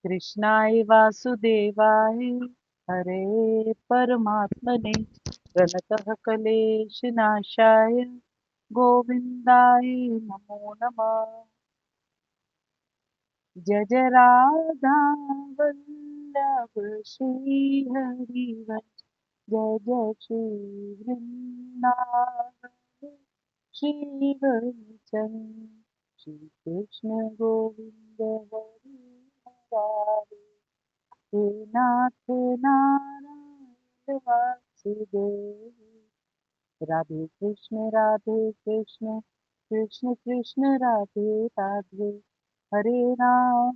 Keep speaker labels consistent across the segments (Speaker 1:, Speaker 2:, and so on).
Speaker 1: कृष्णाय वासुदेवाय हरे परमात्मने प्रणतः क्लेशनाशाय गोविन्दाय नमो नमः। जय जय राधा वल्लभ श्री हरिवंश जय जय श्री वृंदावन श्री वल्लभ श्री कृष्ण गोविंद हरि मुरारी हे नाथ नारायण वासुदेव राधे कृष्ण कृष्ण कृष्ण राधे राधे हरे राम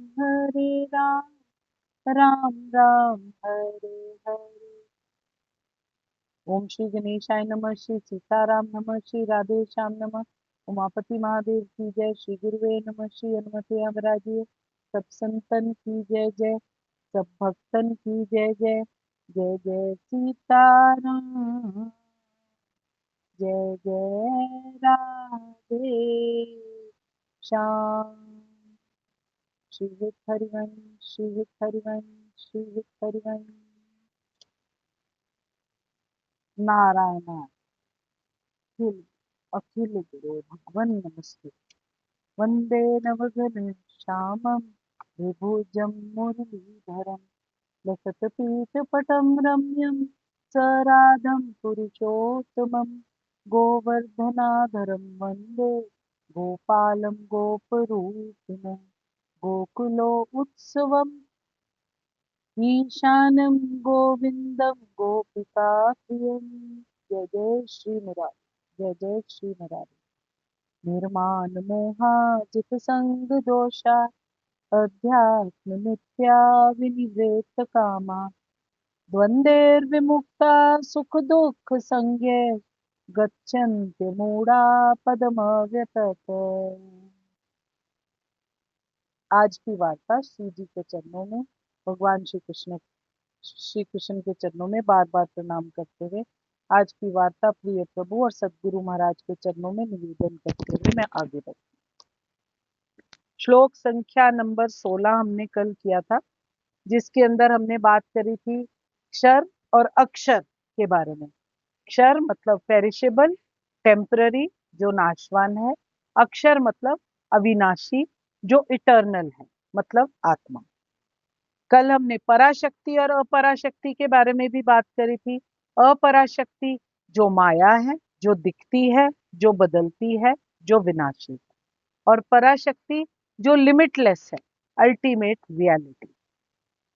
Speaker 1: राम राम हरे हरे। ओम श्री गणेशाय नमः, श्री सीताराम नमः, श्री राधे श्याम नमः, उमापति महादेव की जय, श्री गुरुवे नमः, श्री हनुमते अमराजिए, सब संतन की जय जय, सब भक्तन की जय जय। जय जय सीताराम जय जय राधे श्याम। श्री हरिवंश श्री हरिवंश श्री हरिवंश। नारायण अखिल अखिल गुरु भगवन नमस्ते। वंदे नवघन श्यामं विभुजं मुरलीधरं लसत्पीठपटं रम्यं सराधं पुरुषोत्तमं गोवर्धनाधरं वन्दे गोपालं गोपरूपिणं गोकुलो उत्सवम् ईशानं गोविन्दं गोपिकाप्रियं। जय जय श्री मुरारी जय जय श्री मुरारी। निर्माण मोहाजित संग दोषा अध्यात्म नित्या विनिवृत्त कामा द्वंद्वैर्विमुक्ता सुख दुख संज्ञे गच्छन्ति मूढ़ा पदमव्यतत। आज की वार्ता श्री जी के चरणों में भगवान श्री कृष्ण के चरणों में बार बार प्रणाम करते हुए आज की वार्ता प्रिय प्रभु और सदगुरु महाराज के चरणों में निवेदन करते हुए मैं आगे बढ़ती। श्लोक संख्या नंबर 16 हमने कल किया था, जिसके अंदर हमने बात करी थी क्षर और अक्षर के बारे में। क्षर मतलब पेरिशेबल, टेम्पररी, जो नाशवान है। अक्षर मतलब अविनाशी, जो इटर्नल है, मतलब आत्मा। कल हमने पराशक्ति और अपराशक्ति के बारे में भी बात करी थी। अपराशक्ति जो माया है, जो दिखती है, जो बदलती है, जो विनाशी है, और पराशक्ति जो लिमिटलेस है, अल्टीमेट रियलिटी।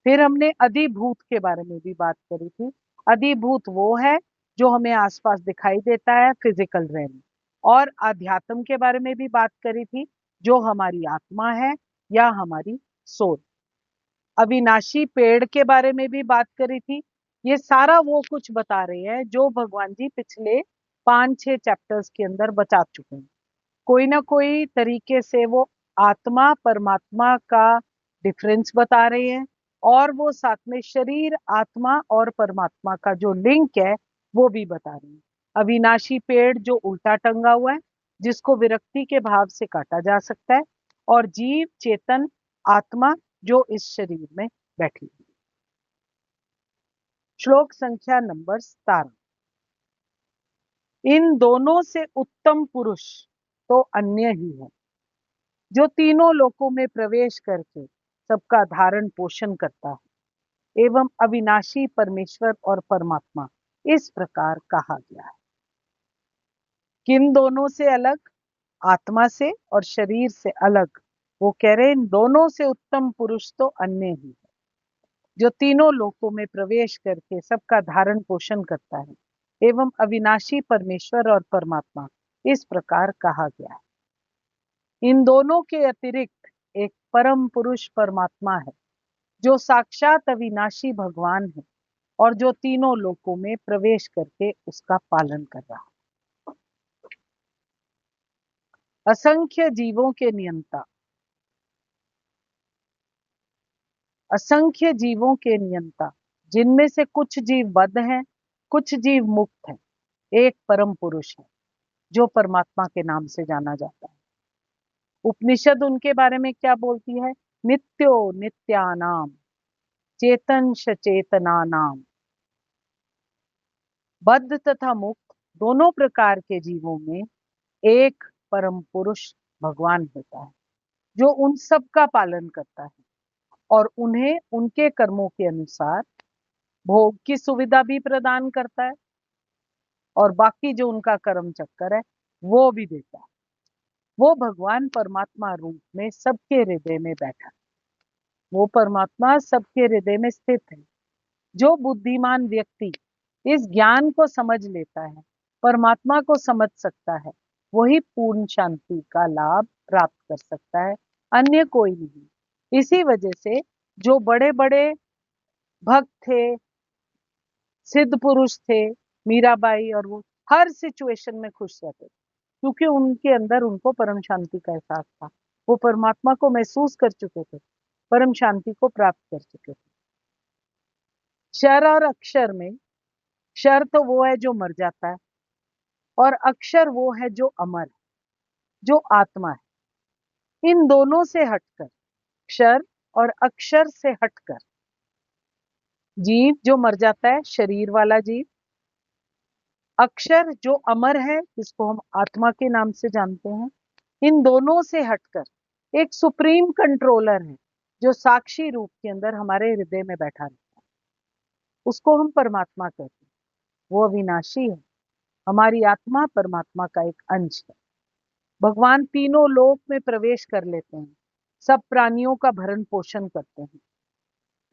Speaker 1: फिर हमने अधिभूत के बारे में भी बात करी थी। अधिभूत वो है जो हमें आसपास दिखाई देता है, फिजिकल रेल। और आध्यात्म के बारे में भी बात करी थी, जो हमारी आत्मा है या हमारी सोल। अविनाशी पेड़ के बारे में भी बात करी थी। ये सारा वो कुछ बता रहे हैं जो भगवान जी पिछले 5-6 चैप्टर्स के अंदर बता चुके हैं। कोई ना कोई तरीके से वो आत्मा परमात्मा का डिफरेंस बता रहे हैं, और वो साथ में शरीर, आत्मा और परमात्मा का जो लिंक है वो भी बता रहे हैं। अविनाशी पेड़ जो उल्टा टंगा हुआ है, जिसको विरक्ति के भाव से काटा जा सकता है, और जीव चेतन आत्मा जो इस शरीर में बैठी है। श्लोक संख्या नंबर 17। इन दोनों से उत्तम पुरुष तो अन्य ही है, जो तीनों लोकों में प्रवेश करके सबका धारण पोषण करता है, एवं अविनाशी परमेश्वर और परमात्मा इस प्रकार कहा गया है। किन दोनों से अलग? आत्मा से और शरीर से अलग। वो कह रहे इन दोनों से उत्तम पुरुष तो अन्य ही है, जो तीनों लोकों में प्रवेश करके सबका धारण पोषण करता है, एवं अविनाशी परमेश्वर और परमात्मा इस प्रकार कहा गया है। इन दोनों के अतिरिक्त एक परम पुरुष परमात्मा है, जो साक्षात अविनाशी भगवान है, और जो तीनों लोकों में प्रवेश करके उसका पालन कर रहा है। असंख्य जीवों के नियंता, असंख्य जीवों के नियंता, जिनमें से कुछ जीव बद्ध हैं, कुछ जीव मुक्त हैं, एक परम पुरुष है जो परमात्मा के नाम से जाना जाता है। उपनिषद उनके बारे में क्या बोलती है? नित्यो नित्यानाम चेतन सचेतनानाम, बद्ध तथा मुक्त दोनों प्रकार के जीवों में एक परम पुरुष भगवान होता है, जो उन सब का पालन करता है और उन्हें उनके कर्मों के अनुसार भोग की सुविधा भी प्रदान करता है, और बाकी जो उनका कर्म चक्कर है वो भी देता है। वो भगवान परमात्मा रूप में सबके हृदय में बैठा है। वो परमात्मा सबके हृदय में स्थित है। जो बुद्धिमान व्यक्ति इस ज्ञान को समझ लेता है, परमात्मा को समझ सकता है, वही पूर्ण शांति का लाभ प्राप्त कर सकता है, अन्य कोई नहीं। इसी वजह से जो बड़े बड़े भक्त थे, सिद्ध पुरुष थे, मीराबाई, और वो हर सिचुएशन में खुश रहते थे, क्योंकि उनके अंदर उनको परम शांति का एहसास था। वो परमात्मा को महसूस कर चुके थे, परम शांति को प्राप्त कर चुके थे। क्षर और अक्षर में, क्षर तो वो है जो मर जाता है, और अक्षर वो है जो अमर है, जो आत्मा है। इन दोनों से हटकर, क्षर और अक्षर से हटकर, जीव जो मर जाता है, शरीर वाला जीव, अक्षर जो अमर है, जिसको हम आत्मा के नाम से जानते हैं, इन दोनों से हटकर एक सुप्रीम कंट्रोलर है, जो साक्षी रूप के अंदर हमारे हृदय में बैठा रहता है। उसको हम परमात्मा कहते हैं। वो अविनाशी है। हमारी आत्मा परमात्मा का एक अंश है। भगवान तीनों लोक में प्रवेश कर लेते हैं, सब प्राणियों का भरण पोषण करते हैं।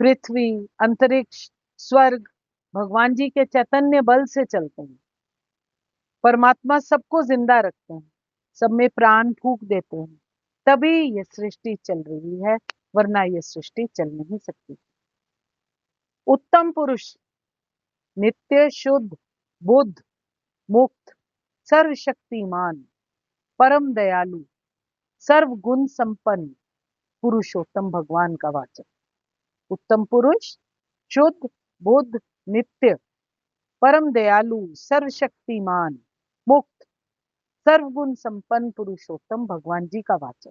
Speaker 1: पृथ्वी, अंतरिक्ष, स्वर्ग भगवान जी के चैतन्य बल से चलते हैं। परमात्मा सबको जिंदा रखते हैं, सब में प्राण फूंक देते हैं, तभी ये सृष्टि चल रही है, वरना ये सृष्टि चल नहीं सकती। उत्तम पुरुष नित्य शुद्ध बुद्ध मुक्त सर्वशक्तिमान परम दयालु सर्व गुण संपन्न पुरुषोत्तम भगवान का वाचक। उत्तम पुरुष शुद्ध बुद्ध नित्य परम दयालु सर्वशक्तिमान मुक्त सर्वगुण संपन्न पुरुषोत्तम भगवान जी का वाचक।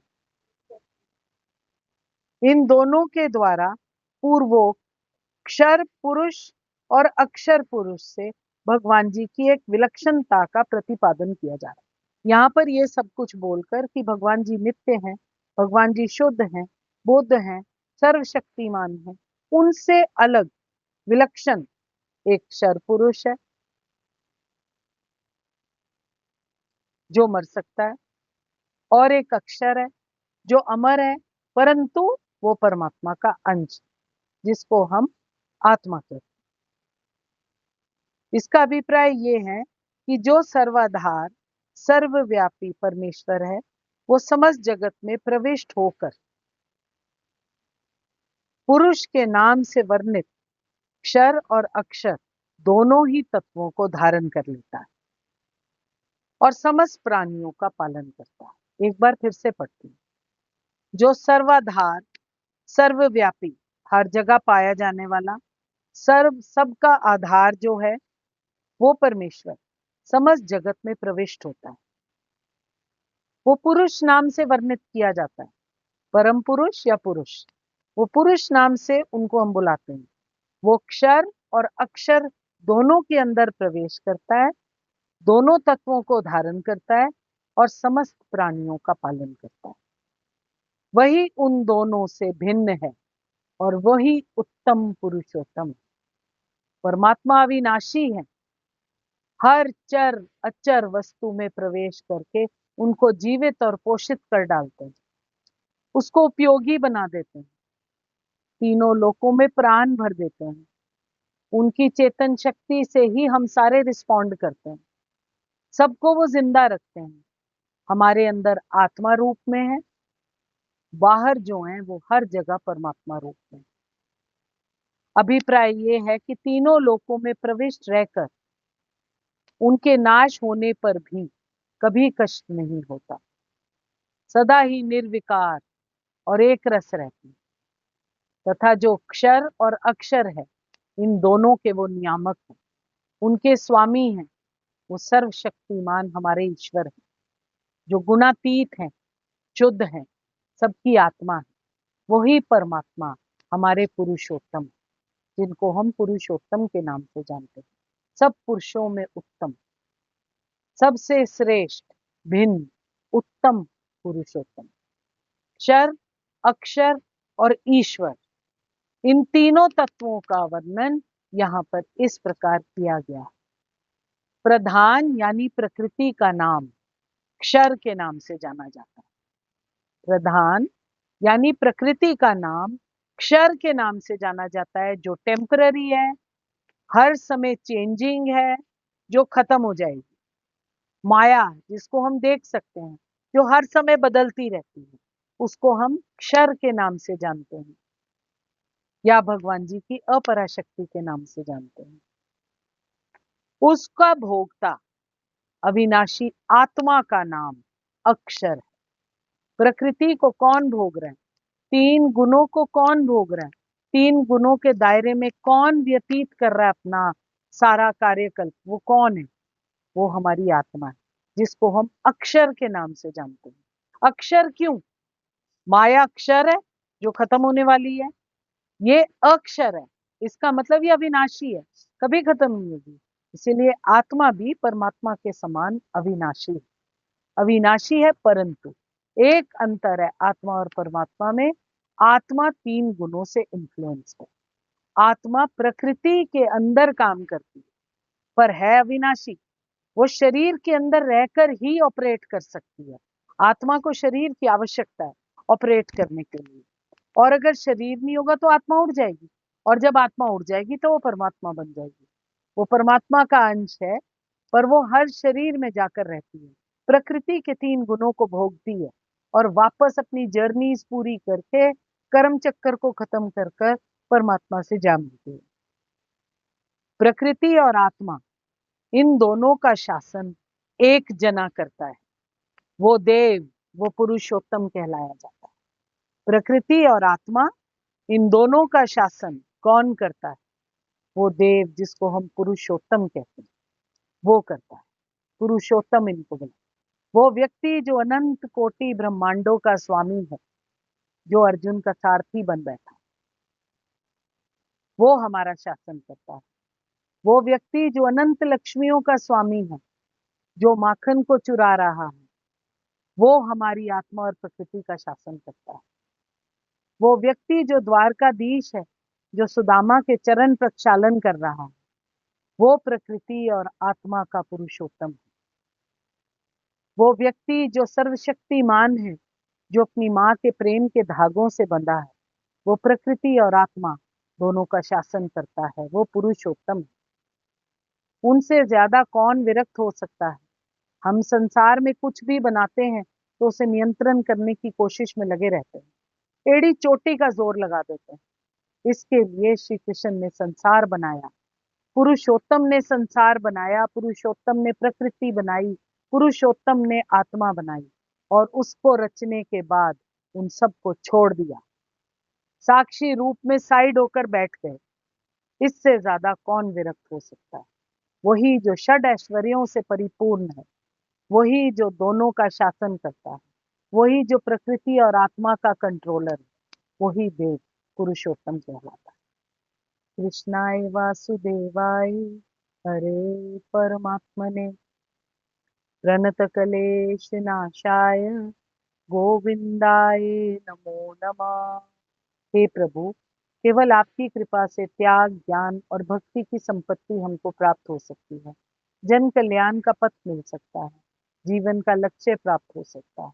Speaker 1: इन दोनों के द्वारा पूर्वोक्त क्षर पुरुष और अक्षर पुरुष से भगवान जी की एक विलक्षणता का प्रतिपादन किया जा रहा है। यहाँ पर ये सब कुछ बोलकर कि भगवान जी नित्य हैं, भगवान जी शुद्ध हैं, बुद्ध हैं, सर्वशक्तिमान हैं, उनसे अलग विलक्षण एक क्षर पुरुष है जो मर सकता है, और एक अक्षर है जो अमर है, परंतु वो परमात्मा का अंश, जिसको हम आत्मा कहते हैं। इसका अभिप्राय ये है कि जो सर्वाधार सर्वव्यापी परमेश्वर है, वो समस्त जगत में प्रविष्ट होकर पुरुष के नाम से वर्णित क्षर और अक्षर दोनों ही तत्वों को धारण कर लेता है और समस्त प्राणियों का पालन करता है। एक बार फिर से पढ़ती हूँ। जो सर्वाधार सर्वव्यापी, हर जगह पाया जाने वाला, सर्व सबका आधार जो है वो परमेश्वर समस्त जगत में प्रविष्ट होता है। वो पुरुष नाम से वर्णित किया जाता है, परम पुरुष या पुरुष। वो पुरुष नाम से उनको हम बुलाते हैं। वो क्षर और अक्षर दोनों के अंदर प्रवेश करता है, दोनों तत्वों को धारण करता है और समस्त प्राणियों का पालन करता है। वही उन दोनों से भिन्न है और वही उत्तम पुरुषोत्तम है। परमात्मा अविनाशी है, हर चर अचर वस्तु में प्रवेश करके उनको जीवित और पोषित कर डालते हैं, उसको उपयोगी बना देते हैं, तीनों लोकों में प्राण भर देते हैं। उनकी चेतन शक्ति से ही हम सारे रिस्पॉन्ड करते हैं, सबको वो जिंदा रखते हैं। हमारे अंदर आत्मा रूप में है, बाहर जो है वो हर जगह परमात्मा रूप में। अभिप्राय ये है कि तीनों लोकों में प्रविष्ट रहकर उनके नाश होने पर भी कभी कष्ट नहीं होता, सदा ही निर्विकार और एक रस रहती। तथा जो क्षर और अक्षर है, इन दोनों के वो नियामक हैं, उनके स्वामी हैं। वो सर्वशक्तिमान हमारे ईश्वर हैं, जो गुणातीत हैं, शुद्ध हैं, सबकी आत्मा है, वही परमात्मा हमारे पुरुषोत्तम, जिनको हम पुरुषोत्तम के नाम से जानते हैं। सब पुरुषों में उत्तम, सबसे श्रेष्ठ, भिन्न, उत्तम पुरुषोत्तम। क्षर, अक्षर और ईश्वर, इन तीनों तत्वों का वर्णन यहाँ पर इस प्रकार किया गया। प्रधान यानी प्रकृति का नाम क्षर के नाम से जाना जाता है। प्रधान यानी प्रकृति का नाम क्षर के नाम से जाना जाता है, जो टेम्पररी है, हर समय चेंजिंग है, जो खत्म हो जाएगी। माया, जिसको हम देख सकते हैं, जो हर समय बदलती रहती है, उसको हम क्षर के नाम से जानते हैं, या भगवान जी की अपराशक्ति के नाम से जानते हैं। उसका भोक्ता अविनाशी आत्मा का नाम अक्षर है। प्रकृति को कौन भोग रहा है? तीन गुणों को कौन भोग रहा है? तीन गुणों के दायरे में कौन व्यतीत कर रहा है अपना सारा कार्यकल्प? वो कौन है? वो हमारी आत्मा है, जिसको हम अक्षर के नाम से जानते हैं। अक्षर क्यों? माया अक्षर है जो खत्म होने वाली है, ये अक्षर है, इसका मतलब ये अविनाशी है, कभी खत्म नहीं होगी। इसीलिए आत्मा भी परमात्मा के समान अविनाशी है। अविनाशी है, परंतु एक अंतर है आत्मा और परमात्मा में। आत्मा तीन गुणों से इन्फ्लुएंस है। आत्मा प्रकृति के अंदर काम करती है, पर है अविनाशी। वो शरीर के अंदर रहकर ही ऑपरेट कर सकती है। आत्मा को शरीर की आवश्यकता है ऑपरेट करने के लिए, और अगर शरीर नहीं होगा तो आत्मा उड़ जाएगी, और जब आत्मा उड़ जाएगी तो वो परमात्मा बन जाएगी। वो परमात्मा का अंश है, पर वो हर शरीर में जाकर रहती है, प्रकृति के तीन गुणों को भोगती है, और वापस अपनी जर्नीज पूरी करके कर्म चक्कर को खत्म कर कर परमात्मा से जा मिलती है। प्रकृति और आत्मा, इन दोनों का शासन एक जना करता है। वो देव, वो पुरुषोत्तम कहलाया जाता है। प्रकृति और आत्मा, इन दोनों का शासन कौन करता है? वो देव, जिसको हम पुरुषोत्तम कहते हैं, वो करता है। पुरुषोत्तम इनको बोला। वो व्यक्ति जो अनंत कोटि ब्रह्मांडों का स्वामी है, जो अर्जुन का सारथी बन बैठा, वो हमारा शासन करता है। वो व्यक्ति जो अनंत लक्ष्मियों का स्वामी है, जो माखन को चुरा रहा है, वो हमारी आत्मा और प्रकृति का शासन करता है। वो व्यक्ति जो द्वारकाधीश है, जो सुदामा के चरण प्रक्षालन कर रहा है, वो प्रकृति और आत्मा का पुरुषोत्तम है। वो व्यक्ति जो सर्वशक्तिमान है, जो अपनी माँ के प्रेम के धागों से बंधा है, वो प्रकृति और आत्मा दोनों का शासन करता है, वो पुरुषोत्तम है। उनसे ज्यादा कौन विरक्त हो सकता है? हम संसार में कुछ भी बनाते हैं तो उसे नियंत्रण करने की कोशिश में लगे रहते हैं, एड़ी चोटी का जोर लगा देते हैं। इसके लिए श्री कृष्ण ने संसार बनाया, पुरुषोत्तम ने संसार बनाया, पुरुषोत्तम ने प्रकृति बनाई, पुरुषोत्तम ने आत्मा बनाई, और उसको रचने के बाद उन सबको छोड़ दिया, साक्षी रूप में साइड होकर बैठ गए। इससे ज्यादा कौन विरक्त हो सकता है? वही जो षड ऐश्वर्यों से परिपूर्ण है, वही जो दोनों का शासन करता है, वही जो प्रकृति और आत्मा का कंट्रोलर है, वही देव पुरुषोत्तम कहलाता है। कृष्णाय वासुदेवाय हरे परमात्मने प्रणतकलेशनाशाय गोविंदाय नमो नमः। हे प्रभु, केवल आपकी कृपा से त्याग, ज्ञान और भक्ति की संपत्ति हमको प्राप्त हो सकती है। जन कल्याण का पथ मिल सकता है, जीवन का लक्ष्य प्राप्त हो सकता है।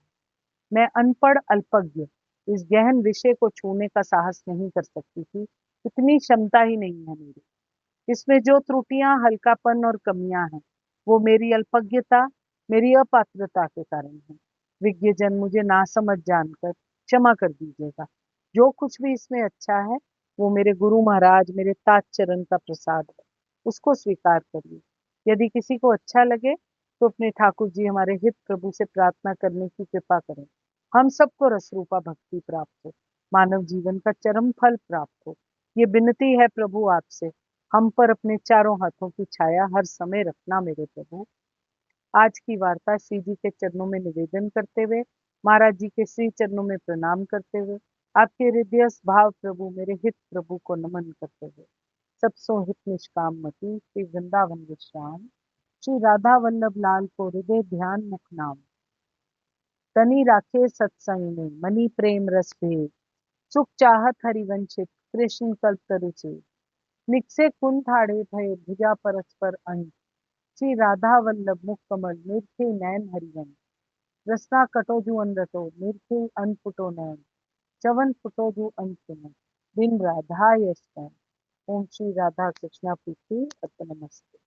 Speaker 1: मैं अनपढ़ अल्पज्ञ इस गहन विषय को छूने का साहस नहीं कर सकती थी, इतनी क्षमता ही नहीं है मेरी। इसमें जो त्रुटियां, हल्कापन और कमियां हैं, वो मेरी अल्पज्ञता, मेरी अपात्रता के कारण है। विज्ञजन मुझे नासमझ जानकर क्षमा कर दीजिएगा। जो कुछ भी इसमें अच्छा है, वो मेरे गुरु महाराज, मेरे ताज चरण का प्रसाद है, उसको स्वीकार करिए। यदि किसी को अच्छा लगे तो अपने ठाकुर जी हमारे हित प्रभु से प्रार्थना करने की कृपा करें। हम सबको रसरूपा भक्ति प्राप्त हो, मानव जीवन का चरम फल प्राप्त हो, ये विनती है प्रभु आपसे। हम पर अपने चारों हाथों की छाया हर समय रखना मेरे प्रभु। आज की वार्ता श्री जी के चरणों में निवेदन करते हुए महाराज जी के श्री चरणों में प्रणाम करते हुए, आपके हृदय भाव प्रभु मेरे हित प्रभु को नमन करते हुए, सब सो हित निष्काम मति श्री वृंदावन विश्राम, श्री राधा वल्लभ लाल को हृदय ध्यान मुख नाम, तनि राखे सत्संग में मनी प्रेम रस भेद, सुख चाहत हरिवंशित कृष्ण कल्प तरु से, निकसे कुंठाड़े भय भुजा परस्पर अंश, श्री राधा वल्लभ मुख कमल निर्थे नैन हरिवन, रसना कटो जु अनरतो निर्थे अनपुटो नैन, चवन फुटो जु अनसुन बिन राधा यस्तैन। ओम श्री राधा कृष्णा प्रीति अर्पणमस्तु।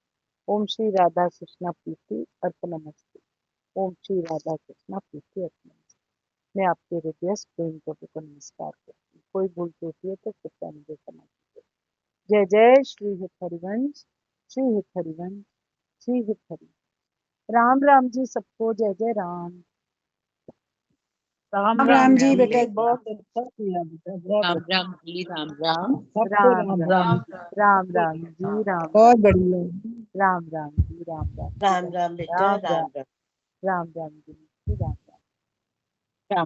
Speaker 1: ओम श्री राधा कृष्णा प्रीति अर्पणमस्तु। ओम श्री राधा कृष्णा प्रीति अर्पणमस्तु। मैं आपके हृदय प्रेम प्रभु को नमस्कार करती हूँ। कोई भूल होती है तो कृपया मुझे क्षमा कीजिए। जय जय श्री हित हरिवंश, श्री हित हरिवंश, श्री हित हरि। राम राम जी सबको जय जय राम।
Speaker 2: राम
Speaker 3: राम
Speaker 2: राम
Speaker 3: जी
Speaker 2: जी
Speaker 3: बेटा बहुत अच्छा किया बेटा, बहुत
Speaker 4: राम
Speaker 3: अच्छा।
Speaker 4: राम जी राम राम
Speaker 3: सबको
Speaker 1: राम
Speaker 3: राम
Speaker 1: राम
Speaker 3: राम।
Speaker 1: राम राम जी राम
Speaker 3: बहुत बढ़िया।
Speaker 1: राम राम जी राम राम
Speaker 2: राम राम बेटा,
Speaker 1: राम
Speaker 2: राम राम।
Speaker 1: राम राम जी राम।